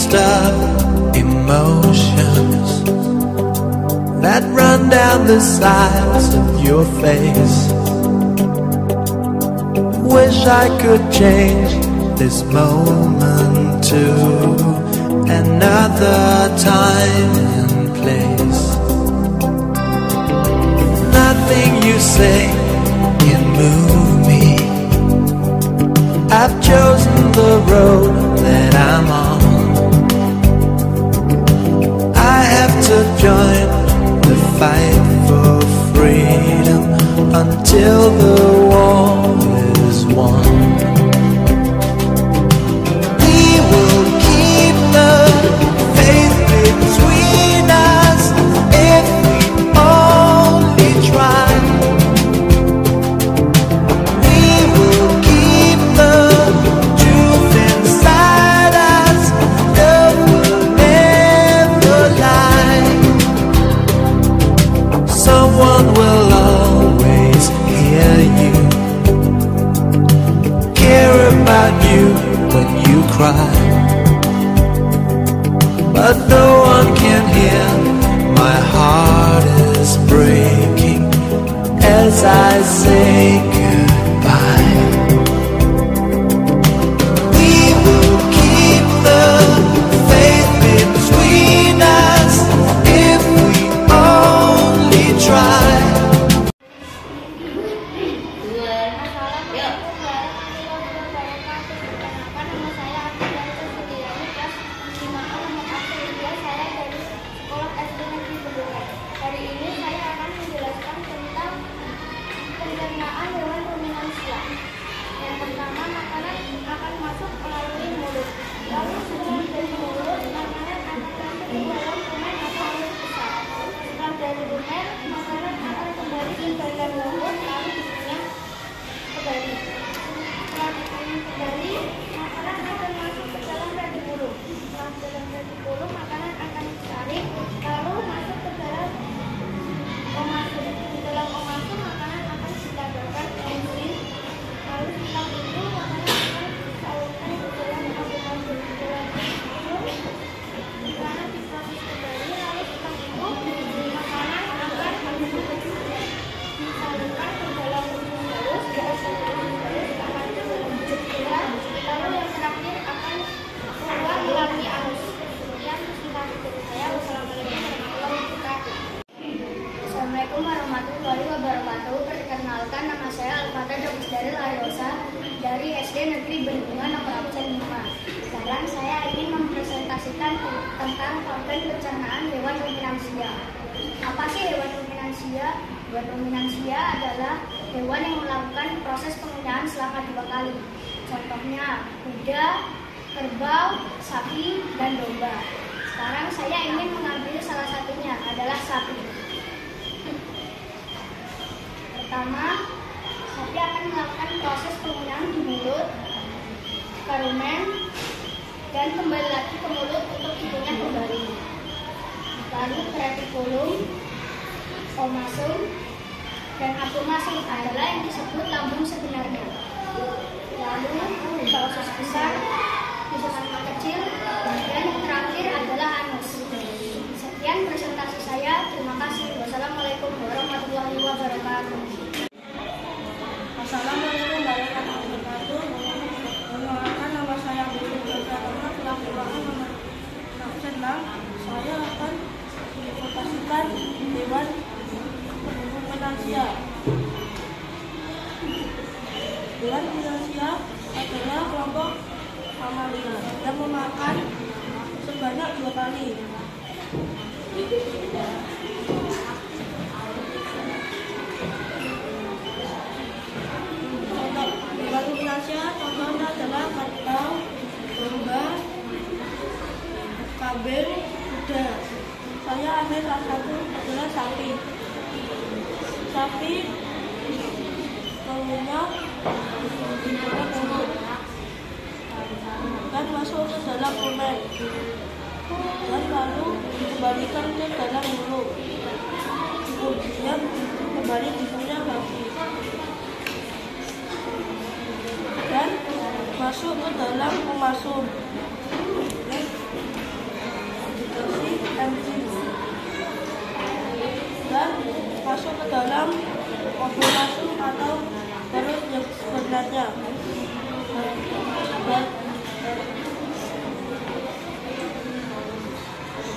mixed up emotions that run down the sides of your face. Wish I could change this moment to another time and place. Nothing you say can move me. I've chosen the road that I'm on. I have to join the fight for freedom until the war is won. We will keep the faith between us if we only try. We will keep the truth inside us. Love will never lie. Someone will always hear you, care about you when you cry. But no one can hear, my heart is breaking as I say goodbye. We will keep the faith between us if we only try. Hari ini saya akan menjelaskan tentang pencernaan hewan ruminansia. Yang pertama, makanan akan masuk melalui mulut. Lalu setelah dari mulut, makanan akan masuk ke dalam rumen atau mulut besar. Setelah dari rumen, makanan akan kembali ke bagian mulut, lalu dikunyah kembali. Setelah dikunyah kembali, makanan akan masuk ke dalam retikulum. Setelah dalam retikulum, makanan akan ditarik, lalu masuk ke dalam omasum. Di dalam omasum, makanan akan ditaburkan enzim. Lalu setelah itu, makanan akan disalurkan ke dalam tabungan di dalam retikulum. Di sana diproses kembali. Lalu setelah itu, makanan akan disalurkan ke dalam usus halus. Dari usus halus akan ke dalam jendela. Lalu yang terakhir akan keluar melalui anus. Sekian cerita dari saya. Wassalamualaikum warahmatullahi wabarakatuh. Assalamualaikum warahmatullahi wabarakatuh. Perkenalkan, nama saya Al-Fatah Darul Aryosa dari SD Negeri Bendungan nomor absen 5. Sekarang saya ingin mempresentasikan tentang organ pencernaan hewan ruminansia. Apa sih hewan ruminansia? Hewan ruminansia adalah hewan yang melakukan proses pengunyaan selama 2 kali. Contohnya kuda, kerbau, sapi, dan domba. Sekarang saya ingin mengambil salah satunya, adalah sapi. Pertama, sapi akan melakukan proses pengunyaan di mulut, ke rumen, dan kembali lagi ke mulut untuk dikunyah kembali. Lalu retikulum, omasum, dan apomasum adalah yang disebut lambung sebenarnya. Lalu usus besar, usus kecil, dan yang terakhir adalah anus. Sekian presentasi saya. Terima kasih. Wassalamualaikum warahmatullahi wabarakatuh. Assalamualaikum warahmatullahi wabarakatuh. Perkenalkan, nama saya Budi Pratama, selaku ruangan nomor 6. Saya akan mempresentasikan hewan ruminansia. Hewan ruminansia adalah kelompok mamalia yang memakan sebanyak 2 kali. Contoh hewan ruminansia contohnya adalah kerbau, domba, kambing, kuda. Saya ambil salah satu adalah sapi. Sapi mengunyah di dalam mulut dan masuk ke dalam rumen dan lalu dikembalikan ke dalam mulut, kemudian kembali dikunyah lagi dan masuk ke dalam omasum. dalam masuk atau terus yang sebenarnya.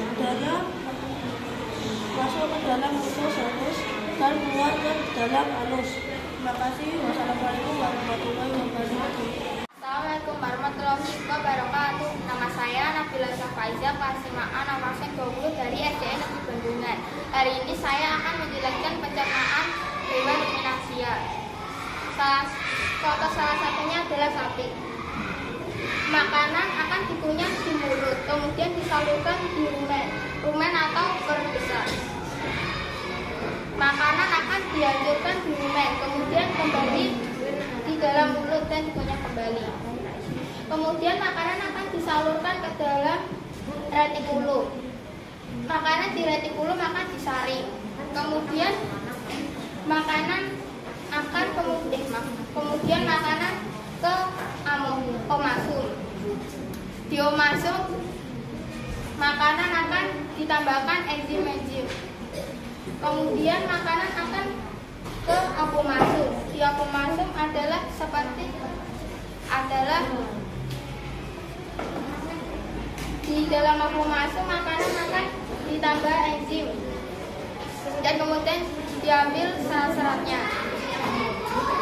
Udara masuk ke dalam usus halus dan keluar ke dalam halus. Terima kasih. Wassalamualaikum warahmatullahi wabarakatuh. Assalamualaikum warahmatullahi wabarakatuh. Nama saya Nabila Syafaiza, kelas 5A, nomor absen 20 dari SDN Negeri Bendungan. Hari ini saya akan menjelaskan pencernaan hewan ruminansia. Contoh salah satunya adalah sapi. Makanan akan dikunyah di mulut, kemudian disalurkan di rumen atau perut besar. Makanan akan dihancurkan di rumen, kemudian kembali di dalam mulut dan dikunyah kembali. Kemudian makanan akan disalurkan ke dalam retikulum. Makanan di retikulum akan disaring. Kemudian makanan akan kemudian makanan ke omasum. Di omasum makanan akan ditambahkan enzim. Kemudian makanan akan ke apomasum. Di apomasum adalah di dalam apomasum makanan akan ditambah enzim dan kemudian diambil serat-seratnya.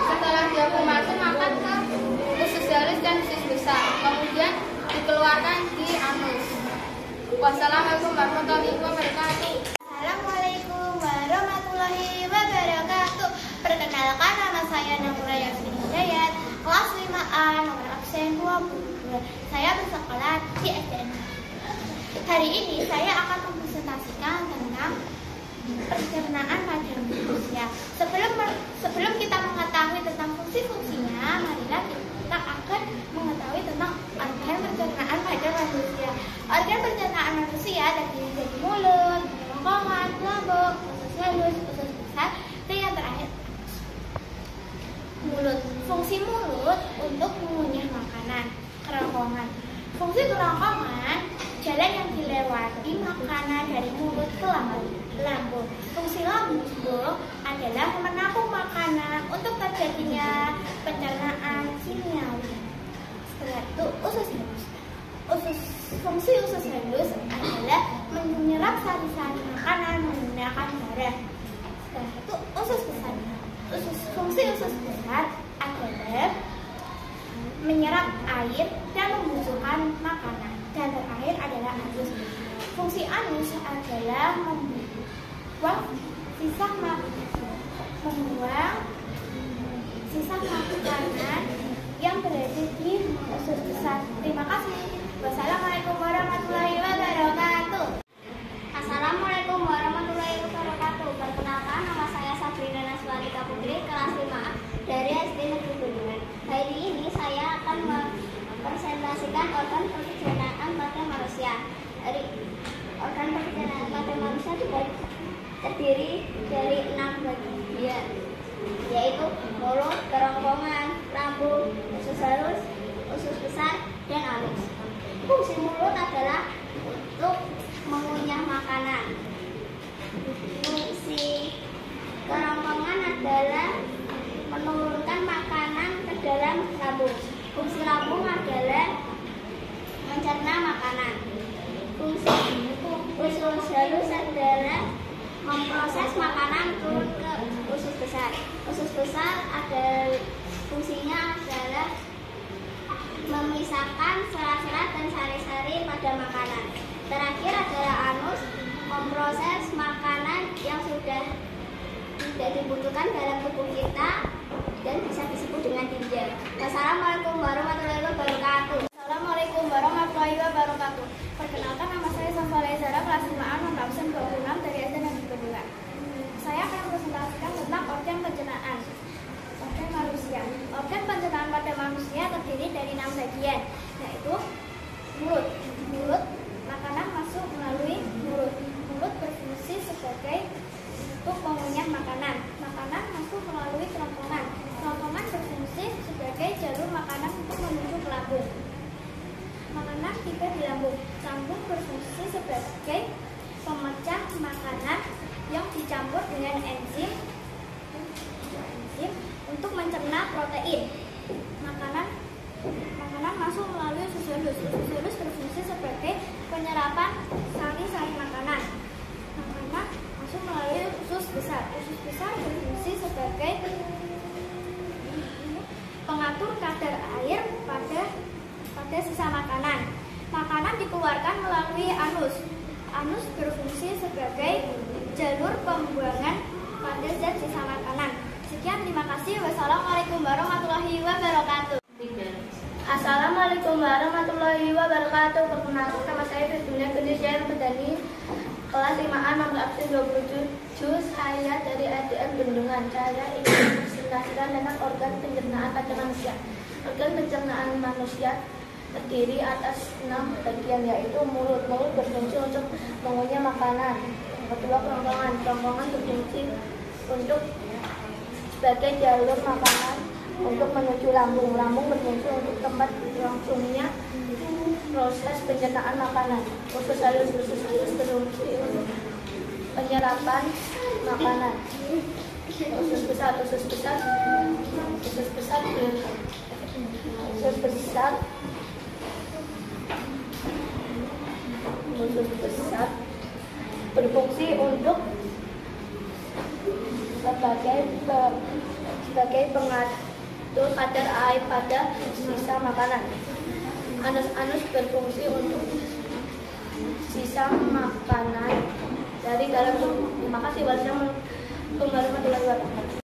Setelah di apomasum akan ke usus halus dan usus besar, kemudian dikeluarkan di anus. Wassalamualaikum warahmatullahi wabarakatuh. Assalamualaikum warahmatullahi wabarakatuh. Perkenalkan, nama saya Namura Yasmin Hidayat, kelas 5A, nomor absen 22. Saya bersekolah di SDN. Hari ini saya akan mempresentasikan tentang pencernaan pada manusia. Sebelum kita mengetahui tentang fungsi-fungsinya, marilah kita akan mengetahui tentang organ pencernaan pada manusia. Organ pencernaan manusia terdiri dari mulut, kerongkongan, lambung, usus halus, usus besar, dan yang terakhir mulut. Fungsi mulut untuk mengunyah makanan. Kerongkongan. Fungsi kerongkongan, jalan yang dilewati makanan dari mulut ke lambung. Fungsi lambung adalah menampung makanan untuk terjadinya pencernaan kimiawi. Setelah itu usus halus. Fungsi usus halus adalah menyerap sari-sari makanan menggunakan darah. Setelah itu usus besar. Fungsi usus besar adalah menyerap air dan membusukkan makanan. Dan terakhir adalah anus. Fungsi anus adalah membuang sisa makanan yang berada di usus besar. Terima kasih. Wassalamualaikum warahmatullahi wabarakatuh. Assalamualaikum warahmatullahi wabarakatuh. Perkenalkan, nama saya Sabrina Naswalika Putri, kelas 5A dari SD Negeri Bendungan. Hari ini saya akan mempresentasikan organ pencernaan pada manusia. Organ pencernaan pada manusia terdiri dari 6 bagian, yaitu mulut, kerongkongan, lambung, usus halus, usus besar, dan anus. Fungsi mulut adalah untuk mengunyah makanan. Fungsi kerongkongan adalah menurunkan makanan ke dalam lambung. Fungsi lambung adalah mencerna makanan. Fungsi usus halus adalah memproses makanan turun ke usus besar. Usus besar fungsinya adalah memisahkan serat-serat dan sari-sari pada makanan. Terakhir adalah anus, memproses makanan yang sudah tidak dibutuhkan dalam tubuh kita dan bisa disebut dengan ginjal. Wassalamualaikum warahmatullahi wabarakatuh. Assalamualaikum warahmatullahi wabarakatuh. Perkenalkan, nama saya Safalai Zara, kelas 5A, nomor absen 26 dari SD Negeri Bendungan. Saya akan mempresentasikan tentang organ pencernaan pada manusia. Organ pencernaan pada manusia terdiri dari 6 bagian, yaitu mulut. Makanan masuk melalui mulut. Mulut berfungsi sebagai untuk mengunyah makanan. Makanan masuk melalui kerongkongan. Kerongkongan berfungsi sebagai jalur makanan untuk menuju ke lambung. Makanan tiba di lambung. Lambung berfungsi sebagai pemecah makanan yang dicampur dengan enzim Pertama, protein. Makanan masuk melalui usus halus. Usus halus berfungsi sebagai penyerapan sari-sari makanan. Makanan masuk melalui usus besar. Usus besar berfungsi sebagai pengatur kadar air pada sisa makanan. Makanan dikeluarkan melalui anus. Anus berfungsi sebagai jalur pembuangan pada zat sisa makanan. Sekian, terima kasih. Wassalamualaikum warahmatullahi wabarakatuh. Assalamualaikum warahmatullahi wabarakatuh. Perkenalkan, nama saya Fitria Kedisya Petani, kelas 5A nomor absen 27. Saya dari ADN Bendungan. Saya ingin mempresentasikan tentang organ pencernaan pada manusia. Organ pencernaan manusia terdiri atas 6 bagian, yaitu mulut. Mulut berfungsi untuk mengunyah makanan. Kedua, kerongkongan. Kerongkongan berfungsi untuk sebagai jalur makanan untuk menuju lambung. Lambung berfungsi untuk tempat berlangsungnya proses pencernaan makanan. Usus halus berfungsi untuk penyerapan makanan. Usus besar berfungsi untuk sebagai pengatur kadar air pada sisa makanan. Anus berfungsi untuk sisa makanan dari dalam tubuh. Terima kasih. Wassalamualaikum warahmatullahi wabarakatuh.